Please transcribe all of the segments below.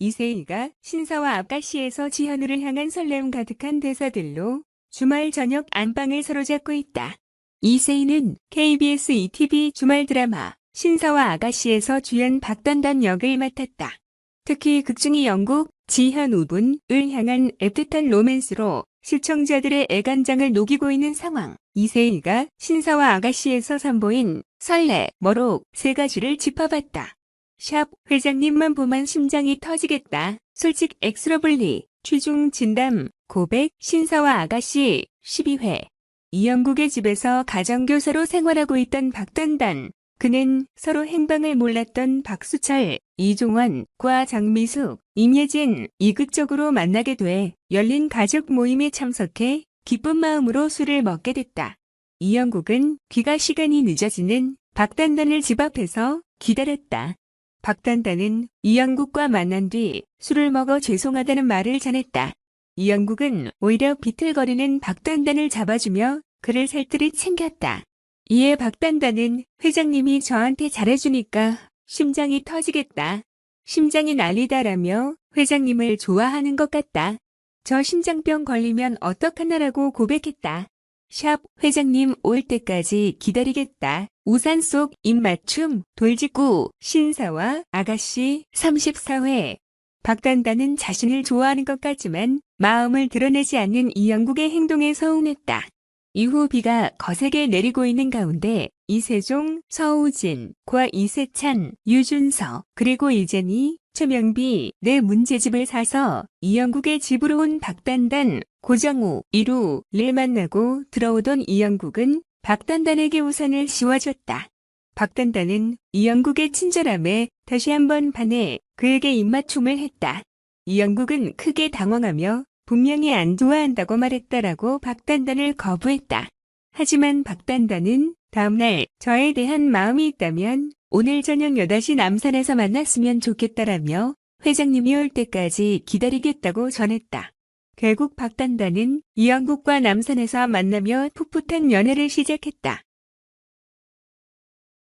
이세희가 신사와 아가씨에서 지현우를 향한 설렘 가득한 대사들로 주말 저녁 안방을 사로잡고 있다. 이세희는 KBS ETV 주말 드라마 신사와 아가씨에서 주연 박단단 역을 맡았다. 특히 극중의 영국 지현우분을 향한 애틋한 로맨스로 시청자들의 애간장을 녹이고 있는 상황. 이세희가 신사와 아가씨에서 선보인 설레, 머록 세 가지를 짚어봤다. 샵 회장님만 보면 심장이 터지겠다. 솔직 엑스러블리 최종 진담 고백 신사와 아가씨 12회. 이영국의 집에서 가정교사로 생활하고 있던 박단단. 그는 서로 행방을 몰랐던 박수철, 이종원과 장미숙, 임예진 이극적으로 만나게 돼 열린 가족 모임에 참석해 기쁜 마음으로 술을 먹게 됐다. 이영국은 귀가 시간이 늦어지는 박단단을 집 앞에서 기다렸다. 박단단은 이영국과 만난 뒤 술을 먹어 죄송하다는 말을 전했다. 이영국은 오히려 비틀거리는 박단단을 잡아주며 그를 살뜰히 챙겼다. 이에 박단단은 회장님이 저한테 잘해주니까 심장이 터지겠다. 심장이 난리다라며 회장님을 좋아하는 것 같다. 저 심장병 걸리면 어떡하나라고 고백했다. 샵 회장님 올 때까지 기다리겠다. 우산 속 입맞춤 돌직구 신사와 아가씨 34회. 박단단은 자신을 좋아하는 것 같지만 마음을 드러내지 않는 이영국의 행동에 서운했다. 이후 비가 거세게 내리고 있는 가운데 이세종, 서우진과 이세찬, 유준서 그리고 이재니, 최명비 네 문제집을 사서 이영국의 집으로 온 박단단, 고정우, 이루를 만나고 들어오던 이영국은 박단단에게 우산을 씌워줬다. 박단단은 이영국의 친절함에 다시 한번 반해 그에게 입맞춤을 했다. 이영국은 크게 당황하며 분명히 안 좋아한다고 말했다라고 박단단을 거부했다. 하지만 박단단은 다음날 저에 대한 마음이 있다면 오늘 저녁 8시 남산에서 만났으면 좋겠다라며 회장님이 올 때까지 기다리겠다고 전했다. 결국 박단단은 이영국과 남산에서 만나며 풋풋한 연애를 시작했다.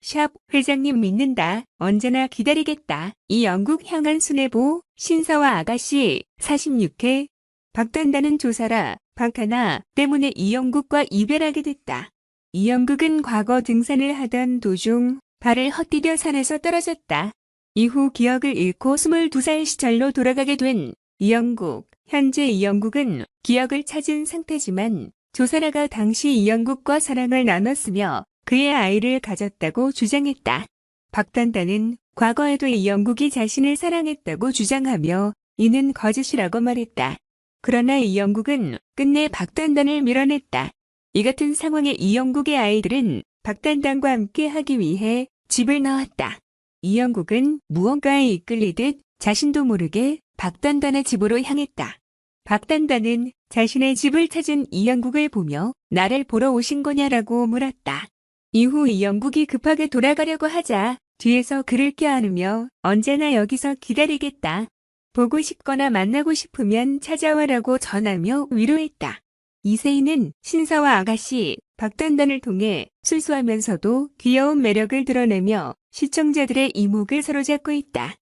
샵 회장님 믿는다. 언제나 기다리겠다. 이영국 향한 수뇌보 신사와 아가씨 46회. 박단단은 조사라 박하나 때문에 이영국과 이별하게 됐다. 이영국은 과거 등산을 하던 도중 발을 헛디뎌 산에서 떨어졌다. 이후 기억을 잃고 22살 시절로 돌아가게 된 이영국. 현재 이영국은 기억을 찾은 상태지만 조사라가 당시 이영국과 사랑을 나눴으며 그의 아이를 가졌다고 주장했다. 박단단은 과거에도 이영국이 자신을 사랑했다고 주장하며 이는 거짓이라고 말했다. 그러나 이영국은 끝내 박단단을 밀어냈다. 이 같은 상황에 이영국의 아이들은 박단단과 함께 하기 위해 집을 나왔다. 이영국은 무언가에 이끌리듯 자신도 모르게 박단단의 집으로 향했다. 박단단은 자신의 집을 찾은 이영국을 보며 나를 보러 오신 거냐라고 물었다. 이후 이영국이 급하게 돌아가려고 하자 뒤에서 그를 껴안으며 언제나 여기서 기다리겠다. 보고 싶거나 만나고 싶으면 찾아와라고 전하며 위로했다. 이세희는 신사와 아가씨 박단단을 통해 순수하면서도 귀여운 매력을 드러내며 시청자들의 이목을 사로잡고 있다.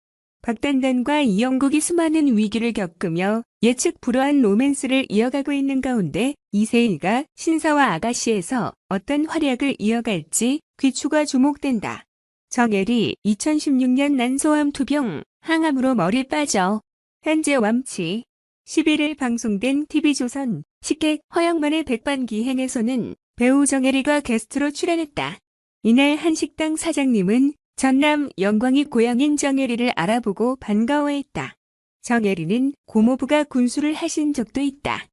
박단단과 이영국이 수많은 위기를 겪으며 예측 불허한 로맨스를 이어가고 있는 가운데 이세희가 신사와 아가씨에서 어떤 활약을 이어갈지 귀추가 주목된다. 정혜리 2016년 난소암 투병 항암으로 머리 빠져 현재 완치. 11일 방송된 TV조선 식객 허영만의 백반기행에서는 배우 정혜리가 게스트로 출연했다. 이날 한 식당 사장님은 전남 영광이 고향인 정혜리를 알아보고 반가워했다. 정혜리는 고모부가 군수를 하신 적도 있다.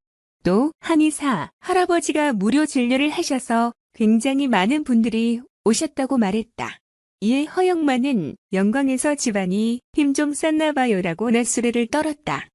또 한의사 할아버지가 무료 진료를 하셔서 굉장히 많은 분들이 오셨다고 말했다. 이에 허영만은 영광에서 집안이 힘 좀 썼나 봐요라고 낯수레를 떨었다.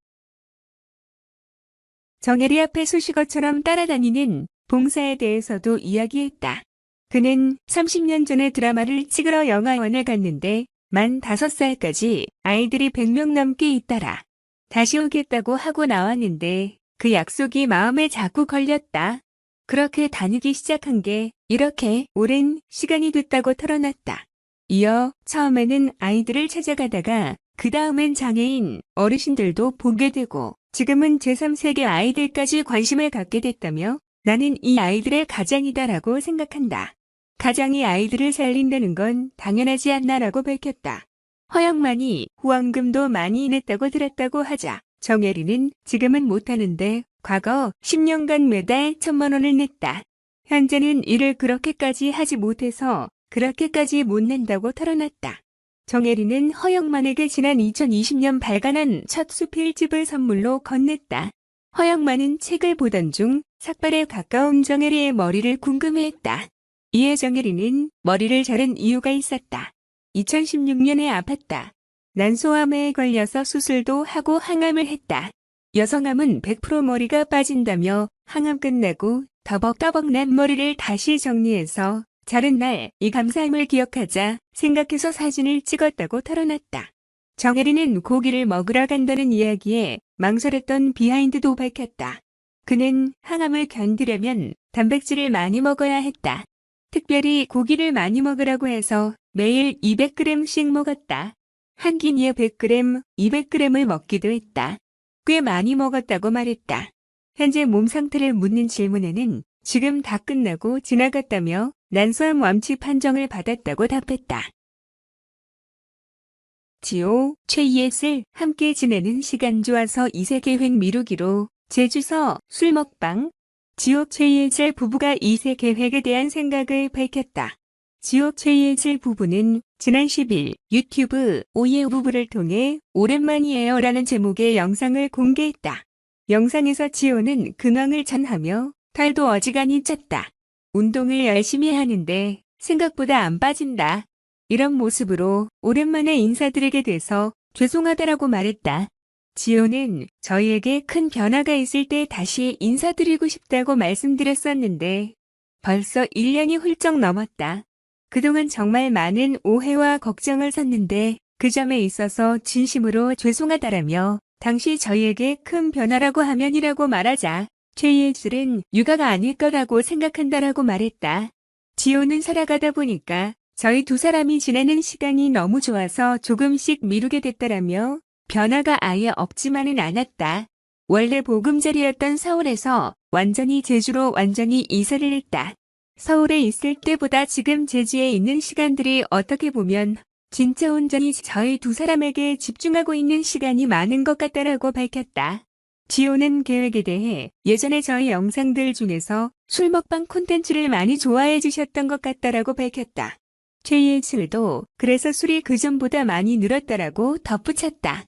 정혜리 앞에 수식어처럼 따라다니는 봉사에 대해서도 이야기했다. 그는 30년 전에 드라마를 찍으러 영화관에 갔는데 만 5살까지 아이들이 100명 넘게 있더라. 다시 오겠다고 하고 나왔는데 그 약속이 마음에 자꾸 걸렸다. 그렇게 다니기 시작한 게 이렇게 오랜 시간이 됐다고 털어놨다. 이어 처음에는 아이들을 찾아가다가 그 다음엔 장애인, 어르신들도 보게 되고 지금은 제3세계 아이들까지 관심을 갖게 됐다며 나는 이 아이들의 가장이다라고 생각한다. 가장이 아이들을 살린다는 건 당연하지 않나라고 밝혔다. 허영만이 후원금도 많이 냈다고 들었다고 하자 정혜리는 지금은 못하는데 과거 10년간 매달 1,000만 원을 냈다. 현재는 일을 그렇게까지 하지 못해서 그렇게까지 못 낸다고 털어놨다. 정혜리는 허영만에게 지난 2020년 발간한 첫 수필집을 선물로 건넸다. 허영만은 책을 보던 중 삭발에 가까운 정혜리의 머리를 궁금해했다. 이에 정혜리는 머리를 자른 이유가 있었다. 2016년에 아팠다. 난소암에 걸려서 수술도 하고 항암을 했다. 여성암은 100% 머리가 빠진다며 항암 끝나고 더벅더벅 난 머리를 다시 정리해서 자른 날 이 감사함을 기억하자 생각해서 사진을 찍었다고 털어놨다. 정혜리는 고기를 먹으러 간다는 이야기에 망설였던 비하인드도 밝혔다. 그는 항암을 견디려면 단백질을 많이 먹어야 했다. 특별히 고기를 많이 먹으라고 해서 매일 200g씩 먹었다. 한 끼니에 100g, 200g을 먹기도 했다. 꽤 많이 먹었다고 말했다. 현재 몸 상태를 묻는 질문에는 지금 다 끝나고 지나갔다며 난소암 완치 판정을 받았다고 답했다. 지호, 최이엣을 함께 지내는 시간 좋아서 2세 계획 미루기로 제주서 술 먹방. 지호 최이엣을 부부가 2세 계획에 대한 생각을 밝혔다. 지호 최이엣을 부부는 지난 10일 유튜브 오예 부부를 통해 오랜만이에요 라는 제목의 영상을 공개했다. 영상에서 지호는 근황을 전하며 탈도 어지간히 쪘다. 운동을 열심히 하는데 생각보다 안 빠진다. 이런 모습으로 오랜만에 인사드리게 돼서 죄송하다라고 말했다. 지호는 저희에게 큰 변화가 있을 때 다시 인사드리고 싶다고 말씀드렸었는데 벌써 1년이 훌쩍 넘었다. 그동안 정말 많은 오해와 걱정을 샀는데 그 점에 있어서 진심으로 죄송하다라며 당시 저희에게 큰 변화라고 하면이라고 말하자 최이엣은 육아가 아닐 거라고 생각한다라고 말했다. 지호는 살아가다 보니까 저희 두 사람이 지내는 시간이 너무 좋아서 조금씩 미루게 됐다라며 변화가 아예 없지만은 않았다. 원래 보금자리였던 서울에서 완전히 제주로 완전히 이사를 했다. 서울에 있을 때보다 지금 제주에 있는 시간들이 어떻게 보면 진짜 온전히 저희 두 사람에게 집중하고 있는 시간이 많은 것 같다라고 밝혔다. 지호는 계획에 대해 예전에 저희 영상들 중에서 술 먹방 콘텐츠를 많이 좋아해 주셨던 것 같다라고 밝혔다. 최이엣도 그래서 술이 그전보다 많이 늘었다라고 덧붙였다.